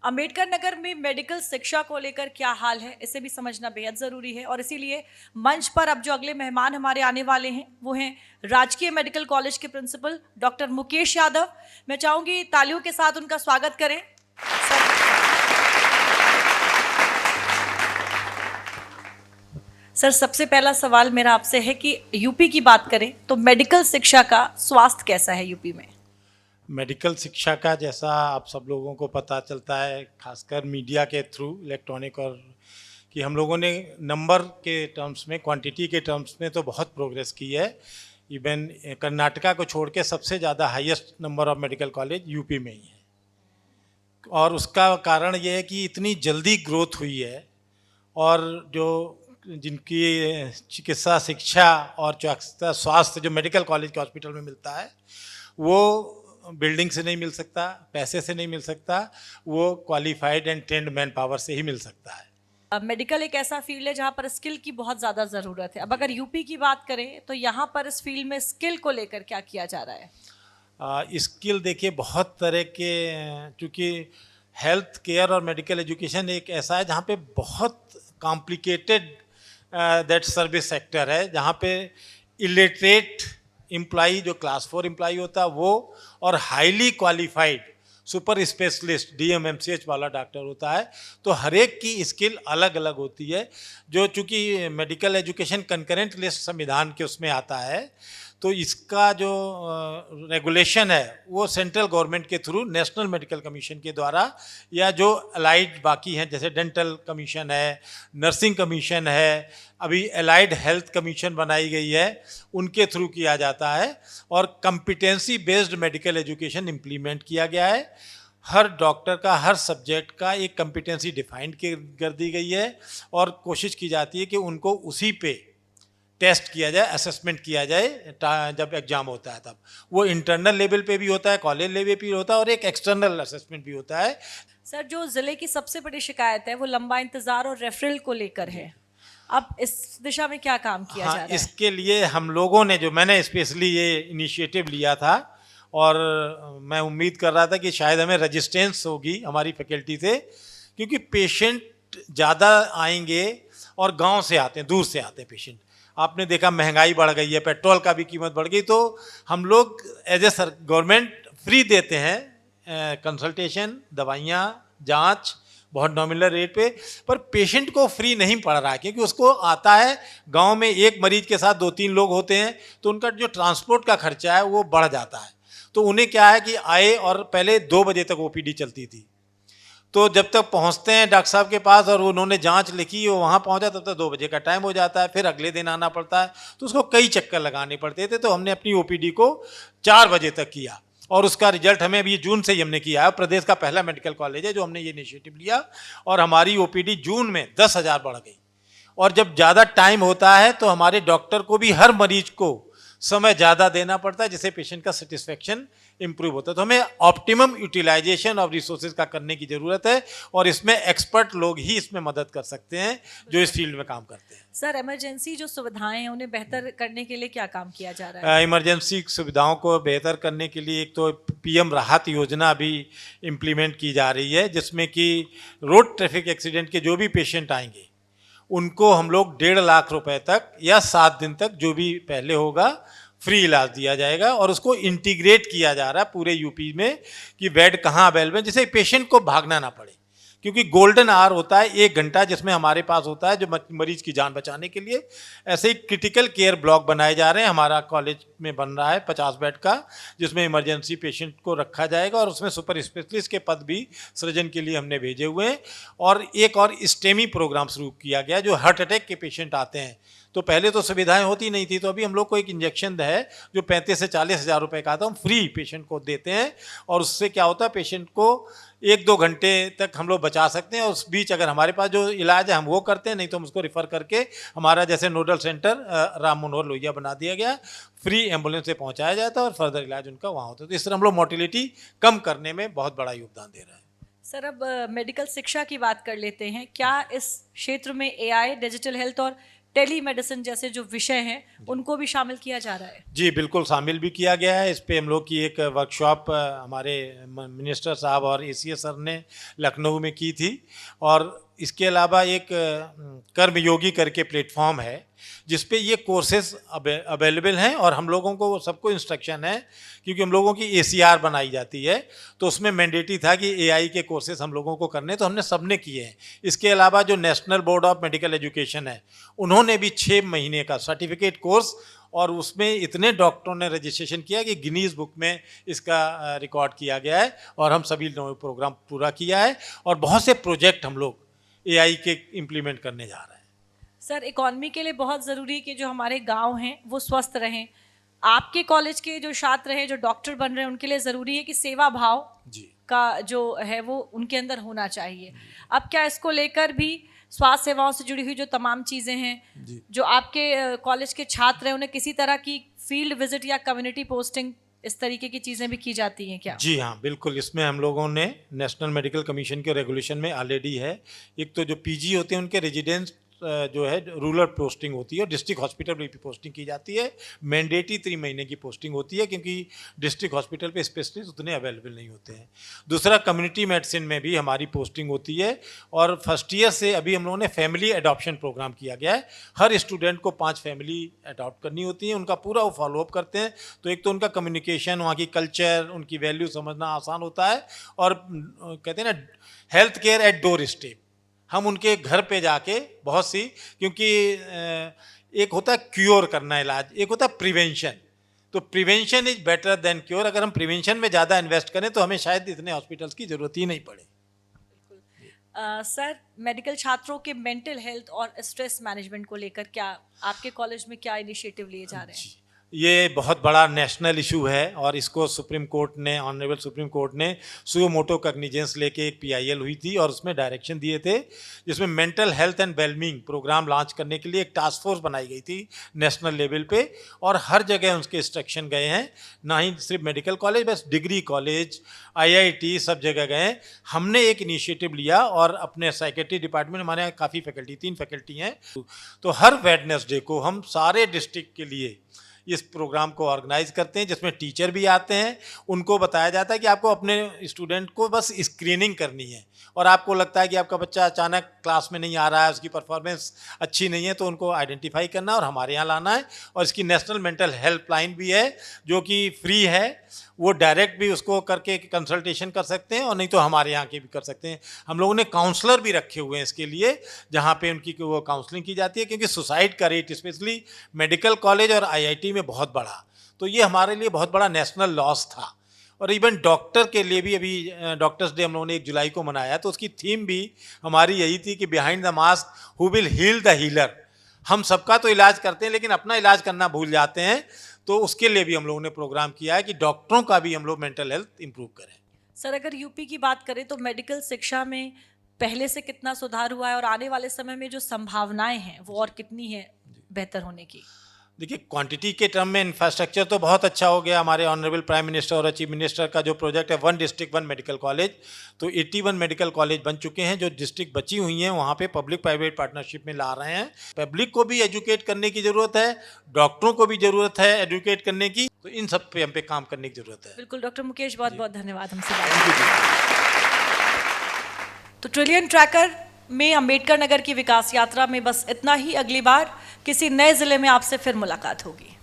अंबेडकर नगर में मेडिकल शिक्षा को लेकर क्या हाल है, इसे भी समझना बेहद जरूरी है। और इसीलिए मंच पर अब जो अगले मेहमान हमारे आने वाले हैं वो हैं राजकीय मेडिकल कॉलेज के प्रिंसिपल डॉक्टर मुकेश यादव। मैं चाहूंगी तालियों के साथ उनका स्वागत करें। सर, सबसे पहला सवाल मेरा आपसे है कि यूपी की बात करें तो मेडिकल शिक्षा का स्वास्थ्य कैसा है यूपी में? मेडिकल शिक्षा का जैसा आप सब लोगों को पता चलता है, खासकर मीडिया के थ्रू, इलेक्ट्रॉनिक और कि हम लोगों ने नंबर के टर्म्स में, क्वांटिटी के टर्म्स में तो बहुत प्रोग्रेस की है। इवन कर्नाटका को छोड़ के सबसे ज़्यादा highest number of medical college UP में ही है। और उसका कारण ये है कि इतनी जल्दी ग्रोथ हुई है और जो जिनकी चिकित्सा शिक्षा और चिकित्सा स्वास्थ्य जो मेडिकल कॉलेज के हॉस्पिटल में मिलता है वो बिल्डिंग से नहीं मिल सकता, पैसे से नहीं मिल सकता, वो qualified and trend man power से ही मिल सकता है। मेडिकल एक ऐसा फील्ड है जहाँ पर स्किल की बहुत ज़्यादा ज़रूरत है। अब अगर यूपी की बात करें तो यहाँ पर इस फील्ड में स्किल को लेकर क्या किया जा रहा है? स्किल देखिए बहुत तरह के, चूँकि हेल्थ केयर और मेडिकल एजुकेशन एक ऐसा है जहाँ पे बहुत कॉम्प्लिकेटेड दैट सर्विस सेक्टर है, जहाँ पे इलिटरेट एम्प्लॉई जो क्लास 4 एम्प्लॉई होता है वो और highly qualified super specialist DMMCH वाला डॉक्टर होता है। तो हर एक की स्किल अलग अलग होती है। जो चूँकि मेडिकल एजुकेशन कंकरेंट लिस्ट संविधान के उसमें आता है, तो इसका जो रेगुलेशन है वो सेंट्रल गवर्नमेंट के थ्रू नेशनल मेडिकल कमीशन के द्वारा, या जो अलाइड बाकी हैं जैसे डेंटल कमीशन है, नर्सिंग कमीशन है, अभी अलाइड हेल्थ कमीशन बनाई गई है, उनके थ्रू किया जाता है। और competency based medical education implement किया गया है। हर डॉक्टर का, हर सब्जेक्ट का एक कम्पिटेंसी डिफाइंड कर दी गई है और कोशिश की जाती है कि उनको उसी पे टेस्ट किया जाए, असेसमेंट किया जाए जब एग्ज़ाम होता है। तब वो इंटरनल लेवल पे भी होता है, कॉलेज लेवल पे भी होता है और एक एक्सटर्नल असेसमेंट भी होता है। सर, जो ज़िले की सबसे बड़ी शिकायत है वो लंबा इंतज़ार और रेफरल को लेकर है। अब इस दिशा में क्या काम किया जा रहा है? इसके लिए हम लोगों ने, जो मैंने स्पेशली ये इनिशिएटिव लिया था और मैं उम्मीद कर रहा था कि शायद हमें रेजिस्टेंस होगी हमारी फैकल्टी से, क्योंकि पेशेंट ज़्यादा आएंगे और गांव से आते हैं, दूर से आते हैं पेशेंट। आपने देखा महंगाई बढ़ गई है, पेट्रोल का भी कीमत बढ़ गई, तो हम लोग एज ए गवर्नमेंट फ्री देते हैं कंसल्टेशन, दवाइयाँ, जांच, बहुत नॉमिनल रेट पे। पर पेशेंट को फ्री नहीं पड़ रहा है, क्योंकि उसको आता है, गांव में एक मरीज के साथ 2-3 लोग होते हैं, तो उनका जो ट्रांसपोर्ट का खर्चा है वो बढ़ जाता है। तो उन्हें क्या है कि आए, और पहले 2 बजे तक OPD चलती थी, तो जब तक पहुंचते हैं डॉक्टर साहब के पास और उन्होंने जांच लिखी, वो वहाँ पहुंचा, तब तक 2 बजे का टाइम हो जाता है, फिर अगले दिन आना पड़ता है, तो उसको कई चक्कर लगाने पड़ते थे। तो हमने अपनी OPD को 4 बजे तक किया और उसका रिजल्ट हमें अभी जून से ही हमने किया है। प्रदेश का पहला मेडिकल कॉलेज है जो हमने ये इनिशिएटिव लिया और हमारी OPD जून में 10,000 बढ़ गई। और जब ज़्यादा टाइम होता है तो हमारे डॉक्टर को भी हर मरीज को समय ज़्यादा देना पड़ता है, जिससे पेशेंट का सेटिस्फेक्शन इंप्रूव होता है। तो हमें ऑप्टिमम यूटिलाइजेशन ऑफ रिसोर्सेज का करने की ज़रूरत है और इसमें एक्सपर्ट लोग ही इसमें मदद कर सकते हैं जो इस फील्ड में काम करते हैं। सर, इमरजेंसी जो सुविधाएं हैं उन्हें बेहतर करने के लिए क्या काम किया जा रहा है? इमरजेंसी सुविधाओं को बेहतर करने के लिए एक तो PM राहत योजना भी इम्प्लीमेंट की जा रही है, जिसमें कि रोड ट्रैफिक एक्सीडेंट के जो भी पेशेंट आएंगे उनको हम लोग 1.5 लाख रुपए तक या 7 दिन तक जो भी पहले होगा फ्री इलाज दिया जाएगा। और उसको इंटीग्रेट किया जा रहा है पूरे यूपी में कि बेड कहाँ अवेलेबल है, जिससे पेशेंट को भागना ना पड़े। क्योंकि गोल्डन आवर होता है 1 घंटा, जिसमें हमारे पास होता है जो मरीज की जान बचाने के लिए। ऐसे ही क्रिटिकल केयर ब्लॉक बनाए जा रहे हैं, हमारा कॉलेज में बन रहा है 50 बेड का, जिसमें इमरजेंसी पेशेंट को रखा जाएगा और उसमें सुपर स्पेशलिस्ट के पद भी सृजन के लिए हमने भेजे हुए हैं। और एक और स्टेमी प्रोग्राम शुरू किया गया, जो हार्ट अटैक के पेशेंट आते हैं, तो पहले तो सुविधाएं होती नहीं थी, तो अभी हम लोग को एक इंजेक्शन है जो 35 से 40 हज़ार रुपये का आता है, हम फ्री पेशेंट को देते हैं। और उससे क्या होता है, पेशेंट को 1-2 घंटे तक हम लोग बचा सकते हैं। और उस बीच अगर हमारे पास जो इलाज है हम वो करते हैं, नहीं तो हम उसको रिफ़र करके हमारा जैसे नोडल सेंटर राम मनोहर लोहिया बना दिया गया, फ्री एम्बुलेंस से पहुँचाया जाता है और फर्दर इलाज उनका वहाँ होता है। तो इस तरह हम लोग मोर्टेलिटी कम करने में बहुत बड़ा योगदान दे रहे हैं। सर, अब मेडिकल शिक्षा की बात कर लेते हैं। क्या इस क्षेत्र में AI, डिजिटल हेल्थ और टेली मेडिसिन जैसे जो विषय हैं उनको भी शामिल किया जा रहा है? जी बिल्कुल शामिल भी किया गया है। इस पे हम लोग की एक वर्कशॉप हमारे मिनिस्टर साहब और एसीएस सर ने लखनऊ में की थी। और इसके अलावा एक कर्मयोगी करके प्लेटफॉर्म है जिस पे ये कोर्सेज अवेलेबल हैं और हम लोगों को सबको इंस्ट्रक्शन है, क्योंकि हम लोगों की ACR बनाई जाती है तो उसमें मैंडेटरी था कि AI के कोर्सेज हम लोगों को करने, तो हमने सबने किए हैं। इसके अलावा जो national board of medical education है उन्होंने भी 6 महीने का सर्टिफिकेट कोर्स, और उसमें इतने डॉक्टरों ने रजिस्ट्रेशन किया कि गिनीज बुक में इसका रिकॉर्ड किया गया है और हम सभी लोगों ने प्रोग्राम पूरा किया है और बहुत से प्रोजेक्ट हम लोग AI के इम्प्लीमेंट करने जा रहे हैं। सर, इकॉनमी के लिए बहुत ज़रूरी है कि जो हमारे गांव हैं वो स्वस्थ रहें। आपके कॉलेज के जो छात्र हैं जो डॉक्टर बन रहे हैं उनके लिए ज़रूरी है कि सेवा भाव जी का जो है वो उनके अंदर होना चाहिए। अब क्या इसको लेकर भी स्वास्थ्य सेवाओं से जुड़ी हुई जो तमाम चीज़ें हैं, जो आपके कॉलेज के छात्र हैं उन्हें किसी तरह की फील्ड विजिट या कम्युनिटी पोस्टिंग इस तरीके की चीज़ें भी की जाती हैं क्या? जी हाँ बिल्कुल, इसमें हम लोगों ने नेशनल मेडिकल कमीशन के रेगुलेशन में ऑलरेडी है। एक तो जो PG होते हैं उनके रेजिडेंस जो है रूरल पोस्टिंग होती है और डिस्ट्रिक्ट हॉस्पिटल में भी पोस्टिंग की जाती है। मैंडेटरी 3 महीने की पोस्टिंग होती है क्योंकि डिस्ट्रिक्ट हॉस्पिटल पे स्पेशलिस्ट उतने अवेलेबल नहीं होते हैं। दूसरा, कम्युनिटी मेडिसिन में भी हमारी पोस्टिंग होती है और फर्स्ट ईयर से अभी हम लोगों ने फैमिली अडॉप्शन प्रोग्राम किया गया है। हर स्टूडेंट को 5 फैमिली अडॉप्ट करनी होती है, उनका पूरा वो फॉलोअप करते हैं। तो एक तो उनका कम्युनिकेशन, वहाँ की कल्चर, उनकी वैल्यू समझना आसान होता है। और कहते हैं ना, health care at door step, हम उनके घर पे जाके बहुत सी, क्योंकि एक होता है क्योर करना इलाज, एक होता है प्रिवेंशन। तो prevention is better than cure. अगर हम प्रिवेंशन में ज़्यादा इन्वेस्ट करें तो हमें शायद इतने हॉस्पिटल्स की ज़रूरत ही नहीं पड़े। सर, मेडिकल छात्रों के मेंटल हेल्थ और स्ट्रेस मैनेजमेंट को लेकर क्या आपके कॉलेज में क्या इनिशिएटिव लिए जा रहे हैं? ये बहुत बड़ा नेशनल इशू है और इसको सुप्रीम कोर्ट ने, ऑनरेबल सुप्रीम कोर्ट ने सुओ मोटो कॉग्निजेंस लेके एक PIL हुई थी और उसमें डायरेक्शन दिए थे जिसमें mental health and wellbeing programme launch करने के लिए एक टास्क फोर्स बनाई गई थी नेशनल लेवल पे। और हर जगह उसके इंस्ट्रक्शन गए हैं, ना ही सिर्फ मेडिकल कॉलेज, बस डिग्री कॉलेज, IIT सब जगह गए। हमने एक इनिशिएटिव लिया और अपने साइकेट्री डिपार्टमेंट, हमारे यहाँ काफ़ी फैकल्टी, 3 फैकल्टी हैं, तो हर वेडनेसडे को हम सारे डिस्ट्रिक्ट के लिए इस प्रोग्राम को ऑर्गेनाइज करते हैं जिसमें टीचर भी आते हैं। उनको बताया जाता है कि आपको अपने स्टूडेंट को बस स्क्रीनिंग करनी है और आपको लगता है कि आपका बच्चा अचानक क्लास में नहीं आ रहा है, उसकी परफॉर्मेंस अच्छी नहीं है, तो उनको आइडेंटिफाई करना और हमारे यहाँ लाना है। और इसकी नेशनल मेंटल हेल्पलाइन भी है जो कि फ्री है, वो डायरेक्ट भी उसको करके कंसल्टेशन कर सकते हैं और नहीं तो हमारे यहाँ के भी कर सकते हैं। हम लोगों ने काउंसलर भी रखे हुए हैं इसके लिए, जहाँ पे उनकी वो काउंसलिंग की जाती है, क्योंकि सुसाइड का रेट स्पेशली मेडिकल कॉलेज और IIT में बहुत बढ़ा। तो ये हमारे लिए बहुत बड़ा नेशनल लॉस था। और इवन डॉक्टर के लिए भी अभी डॉक्टर्स डे हम लोगों ने 1 जुलाई को मनाया, तो उसकी थीम भी हमारी यही थी कि behind the mask who will heal the healer. हम सबका तो इलाज करते हैं लेकिन अपना इलाज करना भूल जाते हैं, तो उसके लिए भी हम लोगों ने प्रोग्राम किया है कि डॉक्टरों का भी हम लोग मेंटल हेल्थ इंप्रूव करें। सर, अगर यूपी की बात करें तो मेडिकल शिक्षा में पहले से कितना सुधार हुआ है और आने वाले समय में जो संभावनाएं हैं वो और कितनी है बेहतर होने की? देखिए, क्वांटिटी के टर्म में इंफ्रास्ट्रक्चर तो बहुत अच्छा हो गया। हमारे ऑनरेबल प्राइम मिनिस्टर और चीफ मिनिस्टर का जो प्रोजेक्ट है 1 डिस्ट्रिक्ट 1 मेडिकल कॉलेज, तो 81 मेडिकल कॉलेज बन चुके हैं। जो डिस्ट्रिक्ट बची हुई हैं वहाँ पे पब्लिक प्राइवेट पार्टनरशिप में ला रहे हैं। पब्लिक को भी एजुकेट करने की ज़रूरत है, डॉक्टरों को भी ज़रूरत है एजुकेट करने की, तो इन सब पे हम पे काम करने की ज़रूरत है। बिल्कुल डॉक्टर मुकेश, बहुत बहुत धन्यवाद हमसे बात। तो ट्रिलियन ट्रैकर में अम्बेडकर नगर की विकास यात्रा में बस इतना ही। अगली बार किसी नए जिले में आपसे फिर मुलाकात होगी।